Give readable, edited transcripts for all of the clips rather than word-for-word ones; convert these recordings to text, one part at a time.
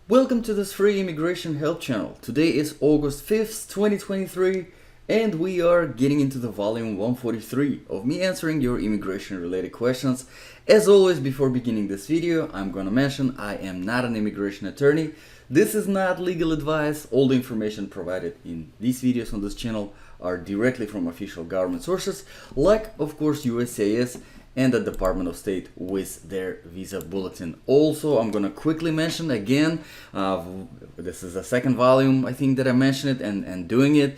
Welcome to this free immigration help channel. Today is August 5th, 2023, and we are getting into the volume 143 of me answering your immigration related questions. As always, before beginning this video, I'm gonna mention I am not an immigration attorney. This is not legal advice. All the information provided in these videos on this channel are directly from official government sources, like of course USCIS and the Department of State with their visa bulletin. Also, I'm gonna quickly mention again, this is the second volume I think that I mentioned it and doing it.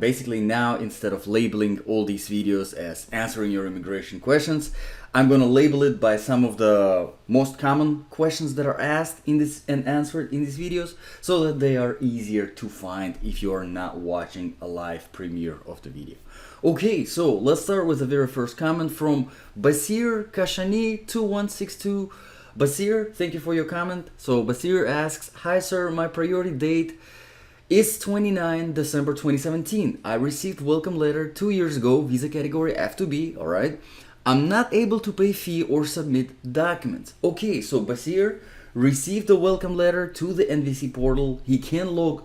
Basically now, instead of labeling all these videos as answering your immigration questions, I'm gonna label it by some of the most common questions that are asked in this and answered in these videos, so that they are easier to find if you are not watching a live premiere of the video. Okay, so let's start with the very first comment from Basir Kashani 2162. Basir, thank you for your comment. So Basir asks, "Hi sir, my priority date is 29 December 2017. I received welcome letter 2 years ago, visa category F2B, alright. I'm not able to pay fee or submit documents." Okay, so Basir received the welcome letter to the NVC portal. He can log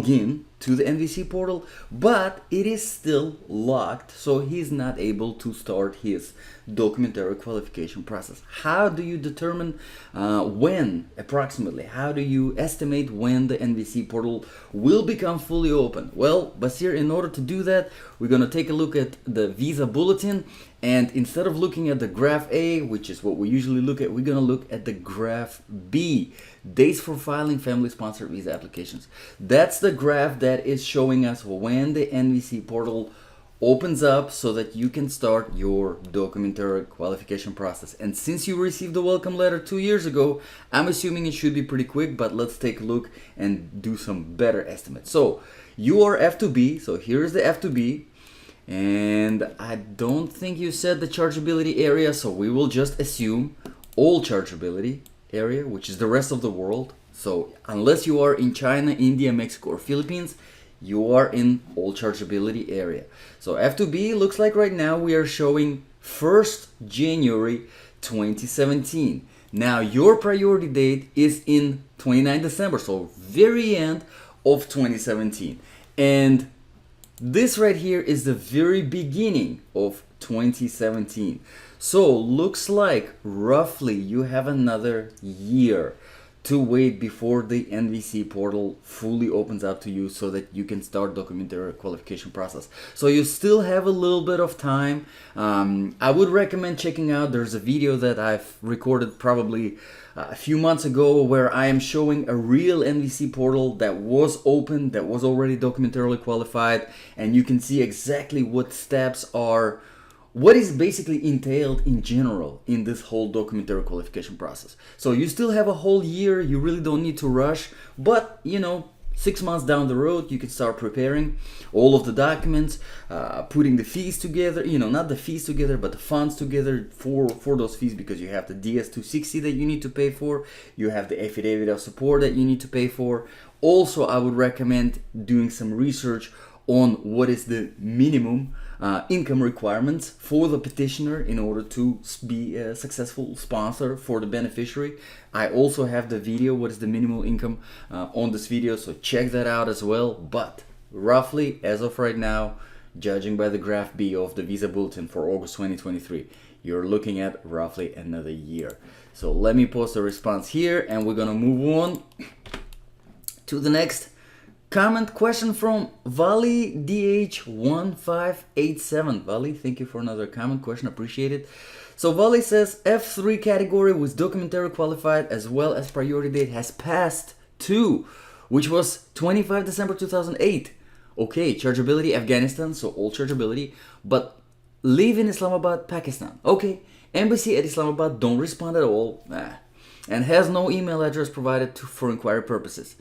in to the NVC portal, but it is still locked, so he's not able to start his documentary qualification process. How do you determine when, approximately, how do you estimate when the NVC portal will become fully open? Well, Basir, in order to do that, we're going to take a look at the visa bulletin, and instead of looking at the graph A, which is what we usually look at, we're going to look at the graph B, dates for filing family-sponsored visa applications. That's the graph that is showing us when the NVC portal opens up so that you can start your documentary qualification process. And since you received the welcome letter 2 years ago, I'm assuming it should be pretty quick, but let's take a look and do some better estimates. So you are F2B, so here's the F2B. And I don't think you said the chargeability area, so we will just assume all chargeability area, which is the rest of the world. So unless you are in China, India, Mexico, or Philippines, you are in all chargeability area. So F2B looks like right now we are showing 1st January 2017. Now your priority date is in 29 December, so very end of 2017. And this right here is the very beginning of 2017. So looks like roughly you have another year to wait before the NVC portal fully opens up to you so that you can start documentary qualification process. So you still have a little bit of time. I would recommend checking out, there's a video that I've recorded probably a few months ago where I am showing a real NVC portal that was open, that was already documentarily qualified, and you can see exactly what steps are, what is basically entailed in general in this whole documentary qualification process. So you still have a whole year, you really don't need to rush, but 6 months down the road, you can start preparing all of the documents, putting the fees together, not the fees together, but the funds together for those fees, because you have the DS-260 that you need to pay for, you have the Affidavit of Support that you need to pay for. Also, I would recommend doing some research on what is the minimum income requirements for the petitioner in order to be a successful sponsor for the beneficiary. I also have the video, what is the minimum income, on this video, so check that out as well. But roughly, as of right now, judging by the graph B of the visa bulletin for August 2023, you're looking at roughly another year. So let me post a response here, and we're gonna move on to the next comment question from Vali DH1587. Vali, thank you for another comment question, appreciate it. So Vali says, F3 category with documentary qualified as well as priority date has passed too, which was 25 December 2008. Okay, chargeability Afghanistan, so all chargeability, but live in Islamabad, Pakistan. Okay, embassy at Islamabad don't respond at all, and has no email address provided for inquiry purposes.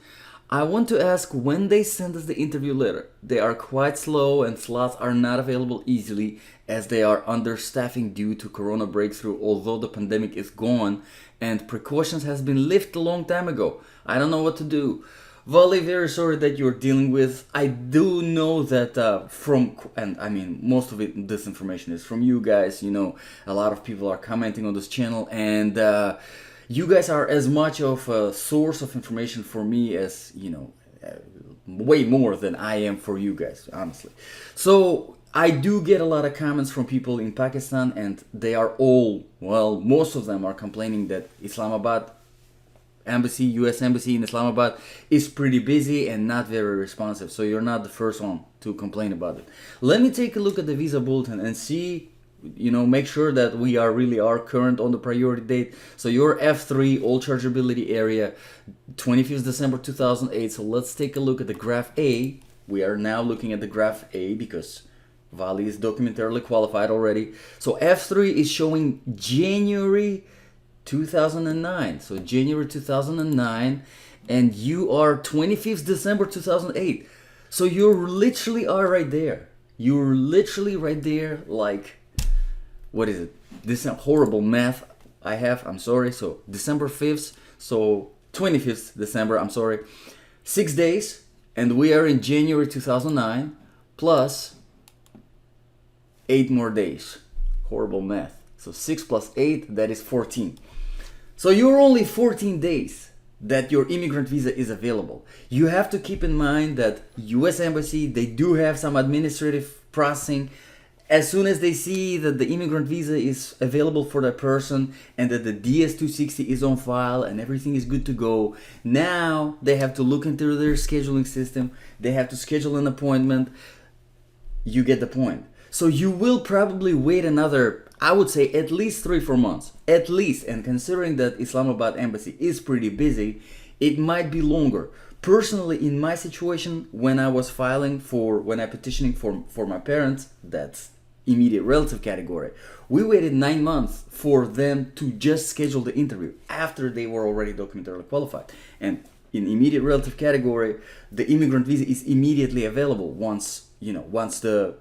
I want to ask when they send us the interview letter. They are quite slow and slots are not available easily as they are understaffing due to corona breakthrough, although the pandemic is gone and precautions has been lifted a long time ago. I don't know what to do. Vali, very sorry that you're dealing with. I do know that most of this information is from you guys. A lot of people are commenting on this channel, and You guys are as much of a source of information for me as, way more than I am for you guys, honestly. So I do get a lot of comments from people in Pakistan, and they are all, well, most of them are complaining that Islamabad embassy, US embassy in Islamabad, is pretty busy and not very responsive. So you're not the first one to complain about it. Let me take a look at the visa bulletin and see, make sure that we really are current on the priority date. So your F3 all chargeability area, 25th December 2008. So let's take a look at the graph A. We are now looking at the graph A because Vali is documentarily qualified already. So F3 is showing January 2009. So January 2009, and you are 25th December 2008. So you literally are right there. You're literally right there, like, what is it? This is horrible math I have, I'm sorry. So December 5th, so 25th December, I'm sorry. 6 days, and we are in January 2009, plus 8 more days. Horrible math. So 6 plus 8, that is 14. So you're only 14 days that your immigrant visa is available. You have to keep in mind that US Embassy, they do have some administrative processing. As soon as they see that the immigrant visa is available for that person and that the DS-260 is on file and everything is good to go, now they have to look into their scheduling system. They have to schedule an appointment. You get the point. So you will probably wait another, I would say, at least 3-4 months, at least. And considering that Islamabad embassy is pretty busy, it might be longer. Personally, in my situation, when I petitioning for my parents, that's immediate relative category, we waited 9 months for them to just schedule the interview after they were already documentarily qualified. And in immediate relative category, the immigrant visa is immediately available once the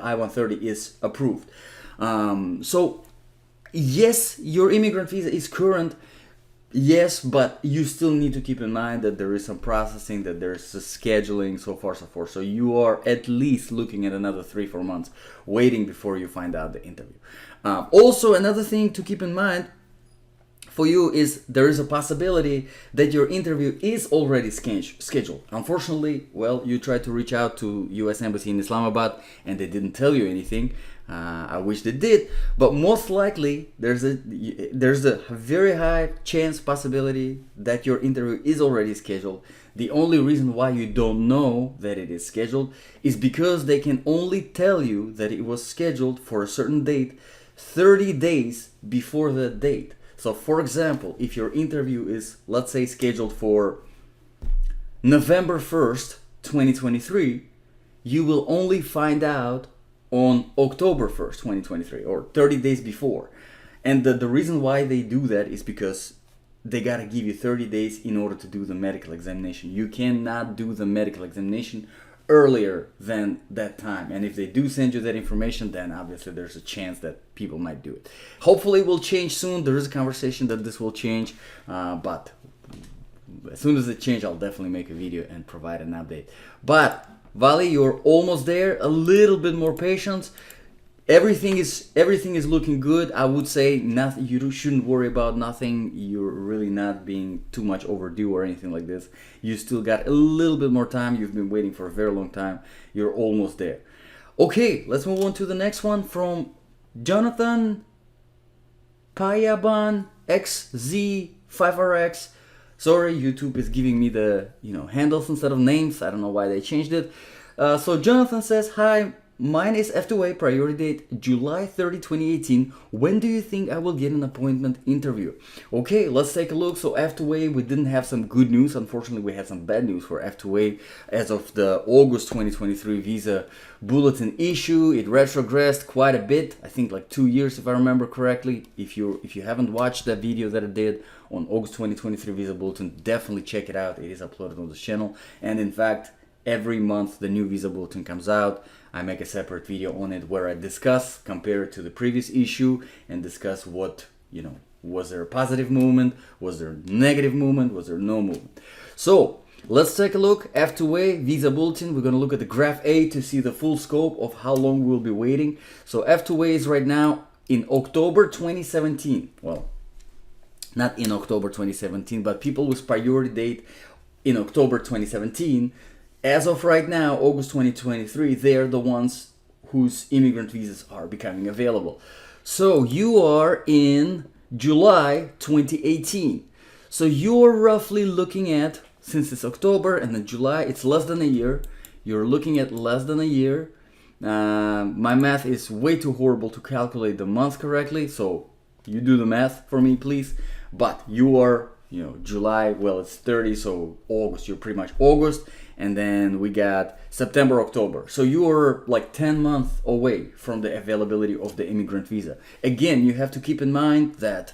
I-130 is approved. So yes, your immigrant visa is current, yes, but you still need to keep in mind that there is some processing, that there's a scheduling, so far so forth. So you are at least looking at another 3-4 months waiting before you find out the interview. Also, another thing to keep in mind for you is there is a possibility that your interview is already scheduled. Unfortunately, well, you tried to reach out to US Embassy in Islamabad and they didn't tell you anything. I wish they did, but most likely there's a very high chance possibility that your interview is already scheduled. The only reason why you don't know that it is scheduled is because they can only tell you that it was scheduled for a certain date 30 days before the date. So for example, if your interview is, let's say, scheduled for November 1st, 2023, you will only find out on October 1st, 2023, or 30 days before. And the reason why they do that is because they gotta give you 30 days in order to do the medical examination. You cannot do the medical examination earlier than that time. And if they do send you that information, then obviously there's a chance that people might do it. Hopefully it will change soon. There is a conversation that this will change, but as soon as it changes, I'll definitely make a video and provide an update. But Vali, you're almost there. A little bit more patience. Everything is looking good. I would say nothing. You shouldn't worry about nothing. You're really not being too much overdue or anything like this. You still got a little bit more time. You've been waiting for a very long time. You're almost there. Okay, let's move on to the next one from Jonathan Payaban XZ5RX. Sorry, YouTube is giving me the handles instead of names. I don't know why they changed it. So Jonathan says, hi, mine is F2A, priority date July 30, 2018. When do you think I will get an appointment interview? Okay, let's take a look. So F2A, we didn't have some good news. Unfortunately, we had some bad news for F2A. As of the August 2023 visa bulletin issue, it retrogressed quite a bit. I think like 2 years, if I remember correctly. If you haven't watched that video that I did on August 2023 visa bulletin, definitely check it out. It is uploaded on the channel. And in fact, every month the new visa bulletin comes out. I make a separate video on it where I discuss, compare it to the previous issue, and discuss what, was there a positive movement, was there a negative movement, was there no movement. So let's take a look. F2A visa bulletin. We're going to look at the graph A to see the full scope of how long we'll be waiting. So F2A is right now in October 2017. Well, not in October 2017, but people with priority date in October 2017, as of right now, August 2023, they're the ones whose immigrant visas are becoming available. So you are in July 2018. So you're roughly looking at, since it's October and then July, it's less than a year. You're looking at less than a year. My math is way too horrible to calculate the months correctly, so you do the math for me, please. But you are, July, well, it's 30, so August, you're pretty much August. And then we got September, October. So you are like 10 months away from the availability of the immigrant visa. Again, you have to keep in mind that,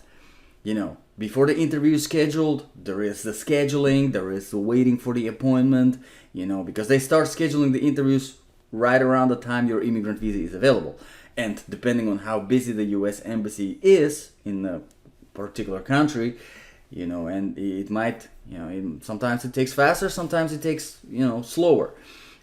before the interview is scheduled, there is the scheduling, there is the waiting for the appointment, because they start scheduling the interviews right around the time your immigrant visa is available. And depending on how busy the US embassy is in a particular country, and it might, sometimes it takes faster, sometimes it takes, slower.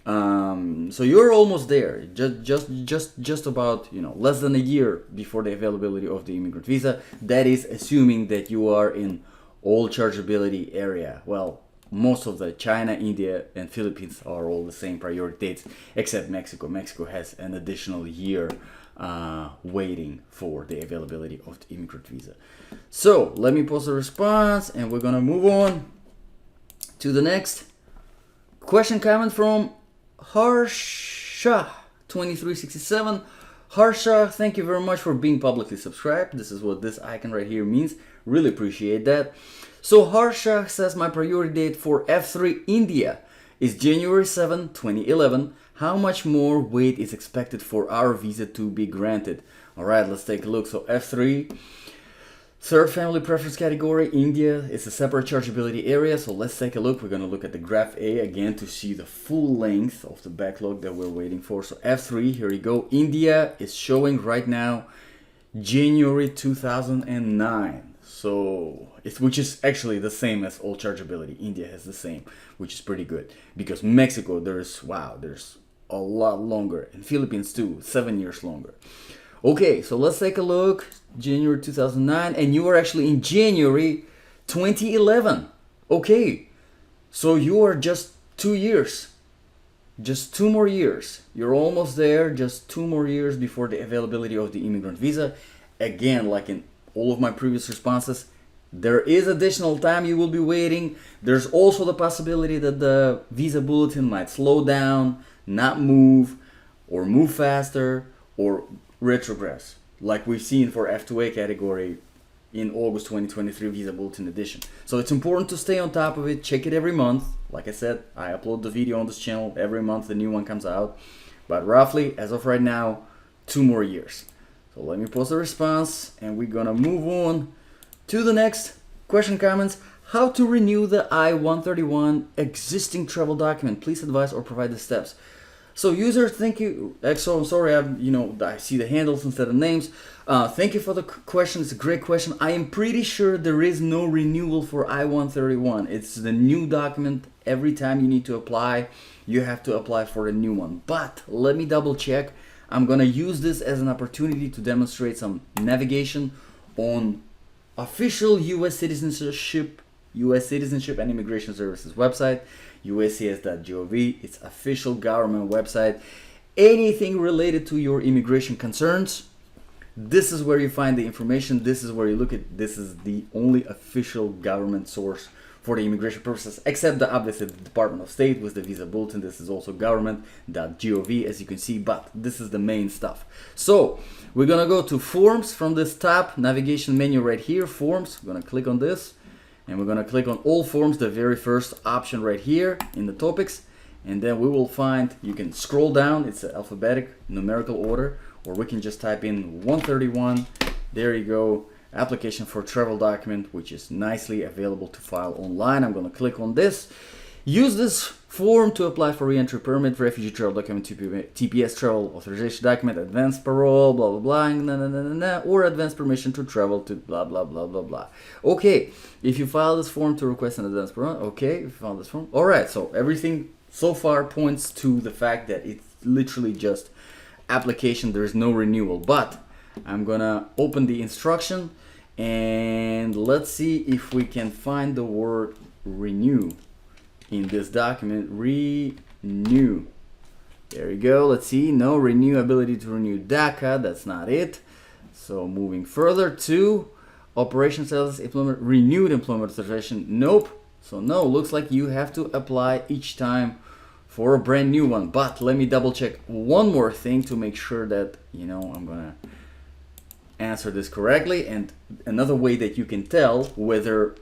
So you're almost there, just about, less than a year before the availability of the immigrant visa. That is assuming that you are in all chargeability area. Well, most of the China, India, and Philippines are all the same priority dates, except Mexico. Mexico has an additional year waiting for the availability of the immigrant visa. So let me post a response, and we're gonna move on to the next question coming from Harsha 2367. Harsha, thank you very much for being publicly subscribed. This is what this icon right here means. Really appreciate that. So Harsha says my priority date for F3 India is January 7, 2011. How much more wait is expected for our visa to be granted? All right, let's take a look. So F3, third family preference category, India is a separate chargeability area. So let's take a look. We're going to look at the graph A again to see the full length of the backlog that we're waiting for. So F3, here you go. India is showing right now January 2009. So, which is actually the same as all chargeability. India has the same, which is pretty good. Because Mexico, there's a lot longer. And Philippines too, 7 years longer. Okay, so let's take a look. January 2009, and you are actually in January 2011. Okay, so you are just 2 years. Just 2 more years. You're almost there, just 2 more years before the availability of the immigrant visa. Again, like in all of my previous responses, there is additional time you will be waiting. There's also the possibility that the visa bulletin might slow down, not move, or move faster, or retrogress, like we've seen for F2A category in August 2023 visa bulletin edition. So it's important to stay on top of it, check it every month. Like I said, I upload the video on this channel every month, the new one comes out. But roughly, as of right now, 2 more years. So let me post a response, and we're gonna move on to the next question comments. How to renew the I-131 existing travel document? Please advise or provide the steps. So user, thank you. So I'm sorry, I see the handles instead of names. Thank you for the question. It's a great question. I am pretty sure there is no renewal for I-131. It's the new document. Every time you need to apply, you have to apply for a new one. But let me double check. I'm gonna use this as an opportunity to demonstrate some navigation on official U.S. citizenship and Immigration Services website, uscs.gov. It's official government website. Anything related to your immigration concerns, this is where you find the information. This is where you look at. This is the only official government source for the immigration purposes, except obviously the Department of State with the visa bulletin. This is also government.gov, as you can see, but this is the main stuff. So we're gonna go to forms from this top navigation menu right here, forms. We're gonna click on this, and we're gonna click on all forms, the very first option right here in the topics, and then we will find, you can scroll down, it's an alphabetic numerical order, or we can just type in 131. There you go. Application for travel document, which is nicely available to file online. I'm going to click on this. Use this form to apply for re-entry permit, refugee travel document, TPS travel authorization document, advance parole, blah blah blah, or advance permission to travel to blah blah blah blah blah. Okay, if you file this form to request an advance parole, okay, if you file this form, all right. So everything so far points to the fact that it's literally just application. There is no renewal, but I'm gonna open the instruction. And let's see if we can find the word renew in this document. Renew. There you go. Let's see. No, renew, ability to renew DACA. That's not it. So moving further to operation status, employment, renewed employment authorization. Nope. So no, looks like you have to apply each time for a brand new one. But let me double check one more thing to make sure that, you know, I'm gonna answer this correctly. And another way that you can tell whether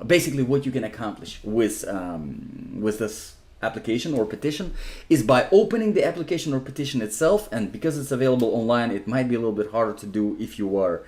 basically what you can accomplish with this application or petition is by opening the application or petition itself. And because it's available online, it might be a little bit harder to do if you are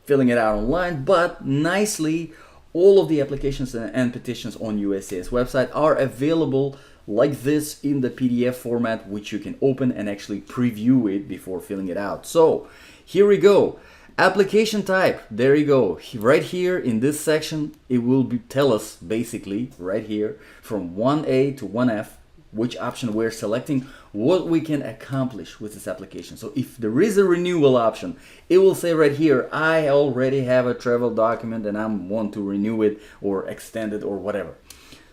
filling it out online, but nicely all of the applications and petitions on USCIS website are available like this in the PDF format, which you can open and actually preview it before filling it out. So here we go. Application type, there you go. Right here in this section, it will tell us basically right here from 1A to 1F which option we're selecting, what we can accomplish with this application. So if there is a renewal option, it will say right here, I already have a travel document and I want to renew it or extend it or whatever.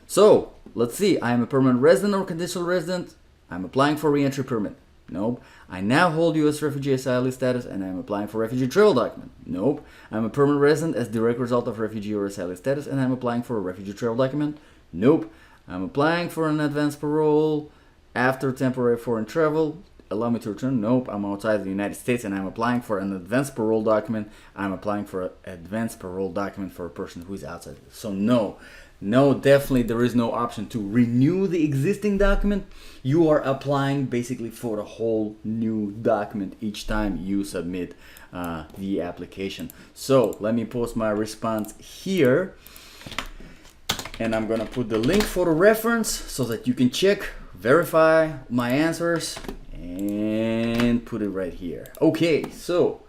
So let's see, I'm a permanent resident or conditional resident. I'm applying for re-entry permit. Nope. I now hold U.S. refugee asylee status and I'm applying for refugee travel document. Nope. I'm a permanent resident as direct result of refugee or asylee status and I'm applying for a refugee travel document. Nope. I'm applying for an advanced parole after temporary foreign travel. Allow me to return. Nope. I'm outside the United States and I'm applying for an advanced parole document. I'm applying for an advanced parole document for a person who is outside. So no. No, definitely there is no option to renew the existing document. You are applying basically for a whole new document each time you submit the application. So let me post my response here. And I'm gonna put the link for the reference so that you can check, verify my answers, and put it right here. Okay, so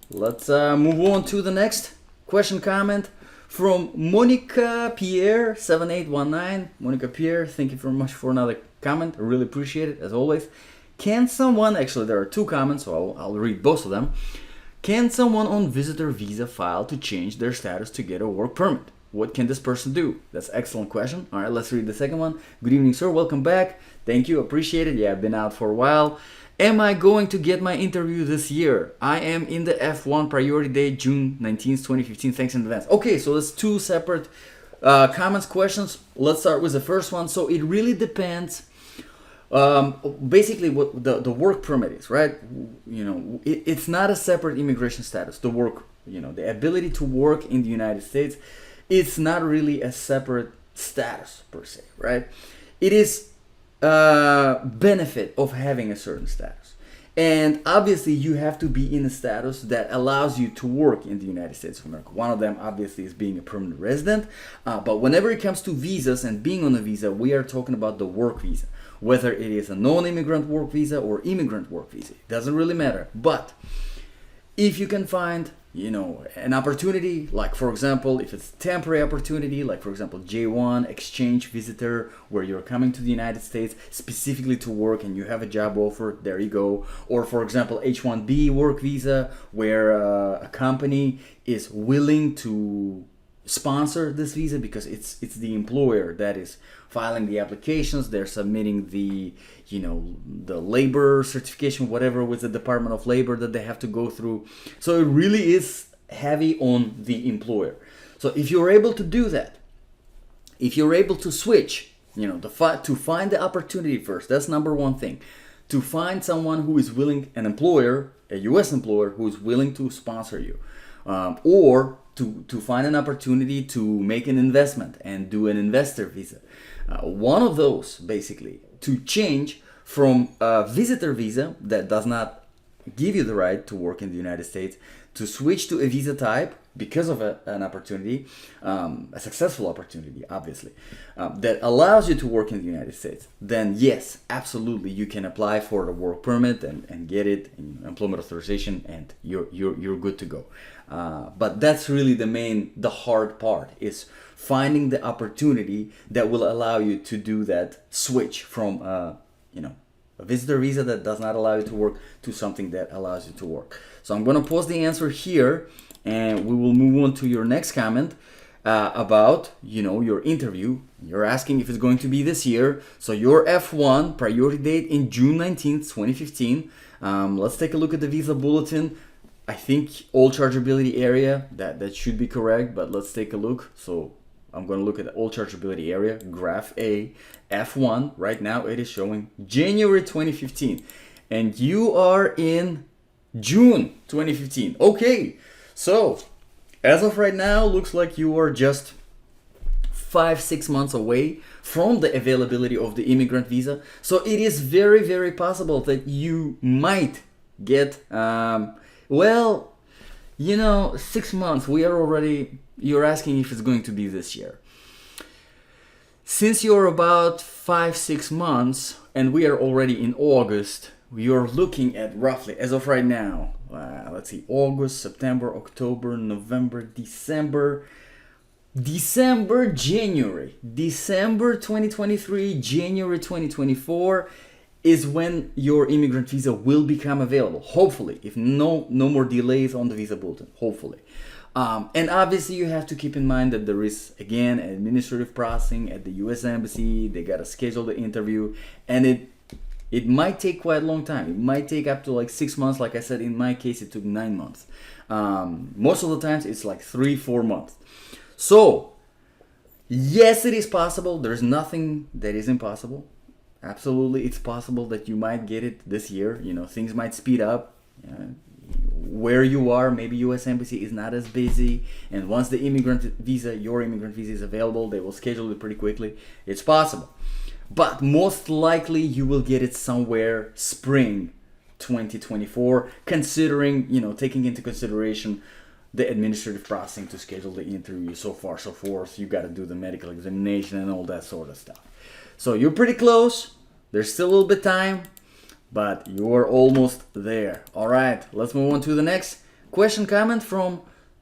let's move on to the next question comment from Monica Pierre 7819. Monica Pierre, thank you very much for another comment. I really appreciate it as always. Can someone, actually there are two comments, so I'll read both of them. Can someone on visitor visa file to change their status to get a work permit? What can this person do? That's an excellent question. All right, let's read the second one. Good evening, sir. Welcome back. Thank you. Appreciate it. Yeah, I've been out for a while. Am I going to get my interview this year? I am in the F1 priority date, June 19th, 2015. Thanks in advance. Okay, so that's two separate comments, questions. Let's start with the first one. So it really depends. Basically, what the work permit is, right? You know, it's not a separate immigration status. The work, you know, the ability to work in the United States, it's not really a separate status per se, right? It is a benefit of having a certain status. And obviously you have to be in a status that allows you to work in the United States of America. One of them obviously is being a permanent resident. But whenever it comes to visas and being on a visa, we are talking about the work visa. Whether it is a non-immigrant work visa or immigrant work visa, it doesn't really matter. But if you can find, you know, an opportunity, like for example, if it's temporary opportunity, like for example, J1 exchange visitor, where you're coming to the United States specifically to work and you have a job offer, there you go. Or for example, H1B work visa, where a company is willing to sponsor this visa because it's the employer that is filing the applications, they're submitting the, you know, the labor certification, whatever, with the Department of Labor that they have to go through. So it really is heavy on the employer. So if you're able to do that, if you're able to switch, you know, to find the opportunity first, that's number one thing. To find someone who is willing, an employer, a US employer who is willing to sponsor you, or to find an opportunity to make an investment and do an investor visa. One of those, basically, to change from a visitor visa that does not give you the right to work in the United States, to switch to a visa type because of an opportunity, a successful opportunity, obviously, that allows you to work in the United States, then yes, absolutely, you can apply for the work permit and get it, in employment authorization, and you're good to go. But that's really the hard part, is finding the opportunity that will allow you to do that switch from, you know, a visitor visa that does not allow you to work to something that allows you to work. So I'm going to post the answer here. and we will move on to your next comment about, your interview. You're asking if it's going to be this year. So your F1 priority date in June 19th, 2015. Let's take a look at the visa bulletin. I think all chargeability area, that should be correct, but let's take a look. So I'm going to look at the all chargeability area, graph A, F1. Right now it is showing January 2015. And you are in June 2015. Okay, so as of right now, looks like you are just 5-6 months away from the availability of the immigrant visa. So it is very, very possible that you might get, 6 months. You're asking if it's going to be this year. Since you're about 5-6 months and we are already in August, you're looking at roughly, as of right now, let's see, August, September, October, November, December, January. December 2023, January 2024 is when your immigrant visa will become available. Hopefully, if no more delays on the visa bulletin, hopefully. And obviously you have to keep in mind that there is, again, administrative processing at the US Embassy. They got to schedule the interview, and it might take quite a long time. It might take up to like 6 months. Like I said, in my case, it took 9 months. Most of the times it's like 3-4 months. So, yes, it is possible. There's nothing that is impossible. Absolutely, it's possible that you might get it this year. Things might speed up. Where you are, maybe US Embassy is not as busy. And once your immigrant visa is available, they will schedule it pretty quickly. It's possible. But most likely you will get it somewhere spring 2024, considering, taking into consideration the administrative processing to schedule the interview, so far, so forth. You got to do the medical examination and all that sort of stuff. So you're pretty close. There's still a little bit time, but you're almost there. All right, let's move on to the next question, comment from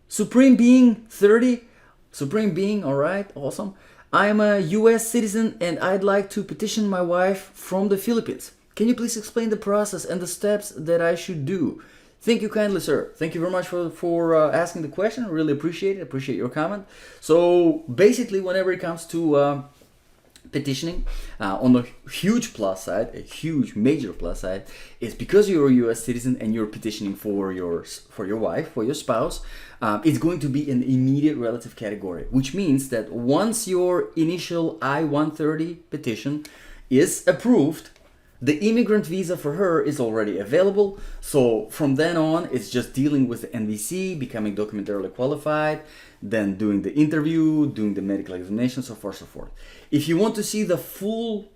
Supreme Being 30. Supreme Being, all right, awesome. I'm a US citizen and I'd like to petition my wife from the Philippines. Can you please explain the process and the steps that I should do? Thank you kindly, sir. Thank you very much for asking the question. I really appreciate it. Appreciate your comment. So basically, whenever it comes to petitioning, on the huge plus side, a huge major plus side, is because you're a U.S. citizen and you're petitioning for your wife, for your spouse, it's going to be an immediate relative category, which means that once your initial I-130 petition is approved, the immigrant visa for her is already available. So from then on, it's just dealing with the NVC, becoming documentarily qualified, then doing the interview, doing the medical examination, so far, so forth. If you want to see the full,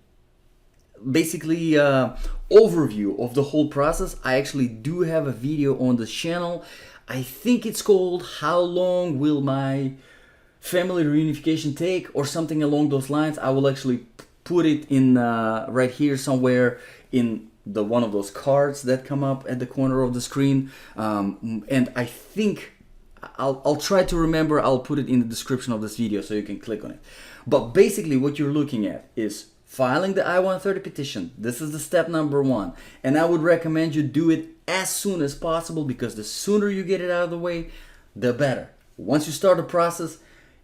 basically, overview of the whole process, I actually do have a video on this channel. I think it's called How Long Will My Family Reunification Take, or something along those lines. I will actually put it in right here somewhere in the one of those cards that come up at the corner of the screen, and I think I'll try to remember. I'll put it in the description of this video so you can click on it. But basically what you're looking at is filing the I-130 petition. This is the step number 1, and I would recommend you do it as soon as possible, because the sooner you get it out of the way, the better. Once you start the process,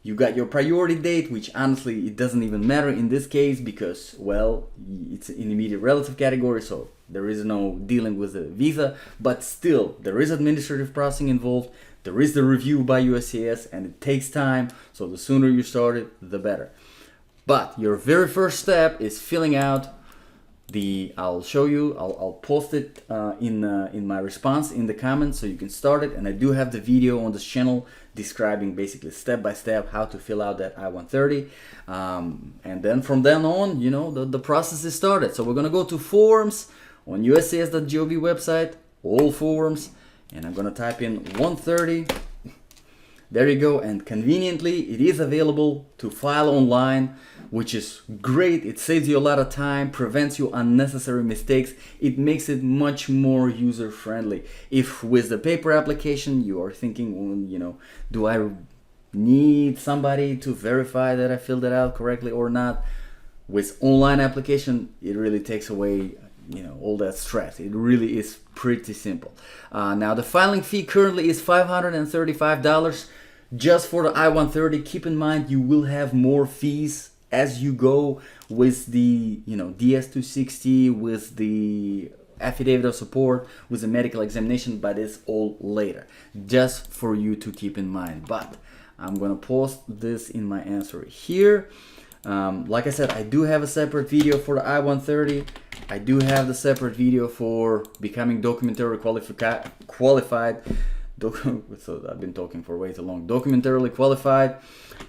you got your priority date, which honestly, it doesn't even matter in this case because, well, it's an immediate relative category, so there is no dealing with the visa, but still, there is administrative processing involved, there is the review by USCIS, and it takes time, so the sooner you start it, the better. But your very first step is filling out I'll show you, I'll post it in my response in the comments so you can start it, and I do have the video on this channel describing basically step by step how to fill out that I-130, and then from then on, the process is started. So we're gonna go to forms on uscis.gov website, all forms, and I'm gonna type in 130. There you go, and conveniently it is available to file online, which is great. It saves you a lot of time, prevents you unnecessary mistakes. It makes it much more user-friendly. If with the paper application you are thinking, do I need somebody to verify that I filled it out correctly or not? With online application, it really takes away all that stress. It really is pretty simple. Now the filing fee currently is $535 just for the I-130. Keep in mind you will have more fees as you go with the DS-260, with the affidavit of support, with the medical examination, but it's all later, just for you to keep in mind. But I'm gonna post this in my answer here. Like I said, I do have a separate video for the I-130. I do have the separate video for becoming documentarily qualified. So I've been talking for way too long. Documentarily qualified.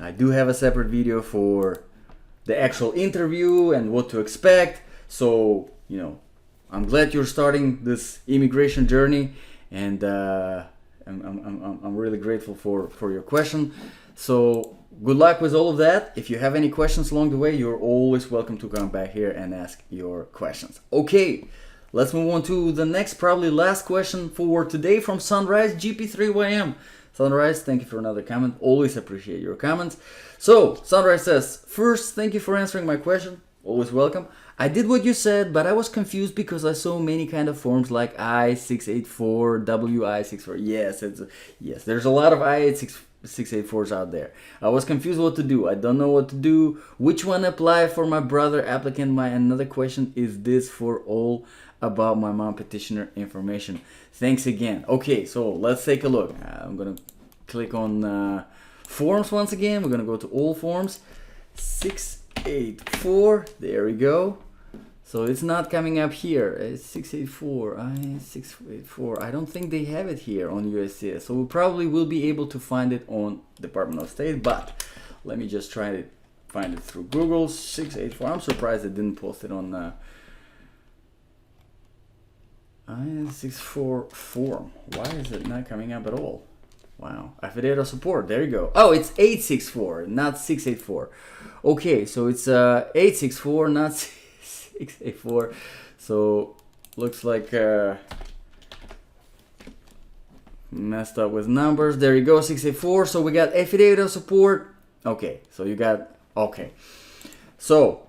I do have a separate video for the actual interview and what to expect. So, I'm glad you're starting this immigration journey, and I'm really grateful for your question. So good luck with all of that. If you have any questions along the way, you're always welcome to come back here and ask your questions. Okay, let's move on to the next, probably last question for today from Sunrise GP3YM. Sunrise, thank you for another comment. Always appreciate your comments. So Sunrise says, first, thank you for answering my question. Always welcome. I did what you said, but I was confused because I saw many kind of forms like I-684, WI-64. Yes, there's a lot of I-684s out there. I was confused what to do. I don't know what to do. Which one apply for my brother applicant? My another question is this for all about my mom petitioner information. Thanks again. Okay, so let's take a look. I'm gonna click on forms once again. We're gonna go to all forms. 684. There we go. So it's not coming up here. It's 684. I-684. I don't think they have it here on USCIS. So we probably will be able to find it on Department of State. But let me just try to find it through Google. 684. I'm surprised they didn't post it on I-64 form. Why is it not coming up at all? Wow. Affidavit of support. There you go. Oh, it's 864, not 684. Okay, so it's 864, not 684. So looks like messed up with numbers. There you go, 684. So we got affidavit of support. Okay, so you got, okay. So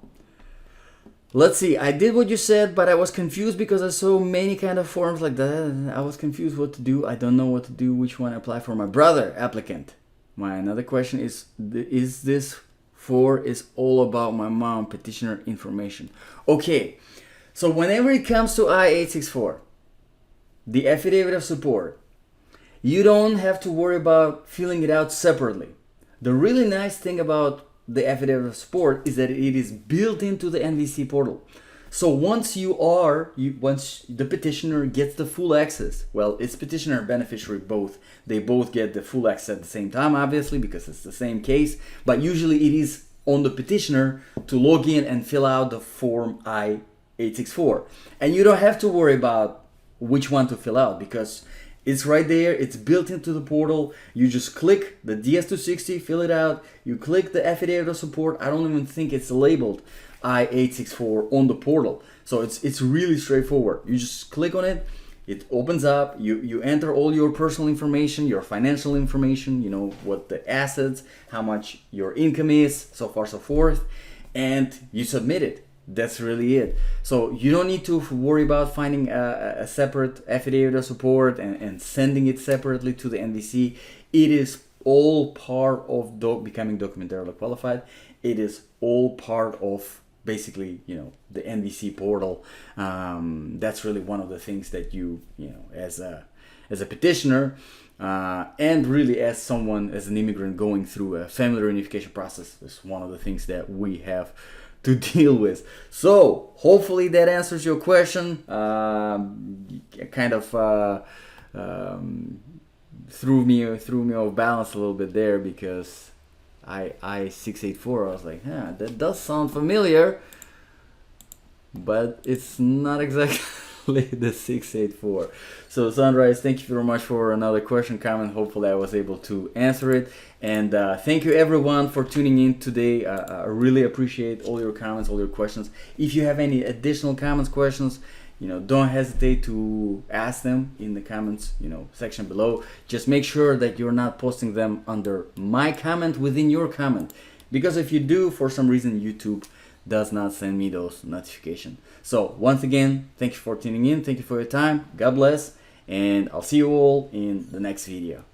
let's see. I did what you said, but I was confused because I saw many kind of forms like that. I was confused what to do. I don't know what to do. Which one apply for my brother applicant? My another question is this for is all about my mom petitioner information. Okay, so whenever it comes to I-864, the affidavit of support, you don't have to worry about filling it out separately. The really nice thing about the affidavit of support is that it is built into the NVC portal. So once once the petitioner gets the full access, well, it's petitioner and beneficiary both. They both get the full access at the same time, obviously, because it's the same case. But usually it is on the petitioner to log in and fill out the form I-864. And you don't have to worry about which one to fill out because it's right there. It's built into the portal. You just click the DS-260, fill it out. You click the affidavit of support. I don't even think it's labeled I-864 on the portal. So it's really straightforward. You just click on it. It opens up. You enter all your personal information, your financial information, what the assets, how much your income is, so far, so forth. And you submit it. That's really it. So you don't need to worry about finding a separate affidavit of support and sending it separately to the NVC. It is all part of becoming documentarily qualified. It is all part of basically, the NVC portal. That's really one of the things that you as a petitioner and really as an immigrant going through a family reunification process is one of the things that we have to deal with. So hopefully that answers your question. Kind of threw me off balance a little bit there because I-684, I was like, that does sound familiar, but it's not exactly the 684. So Sunrise, thank you very much for another question, comment. Hopefully I was able to answer it. And thank you everyone for tuning in today. I really appreciate all your comments, all your questions. If you have any additional comments, questions, don't hesitate to ask them in the comments, section below. Just make sure that you're not posting them under my comment within your comment. Because if you do, for some reason, YouTube does not send me those notifications. So once again, thank you for tuning in, thank you for your time, God bless, and I'll see you all in the next video.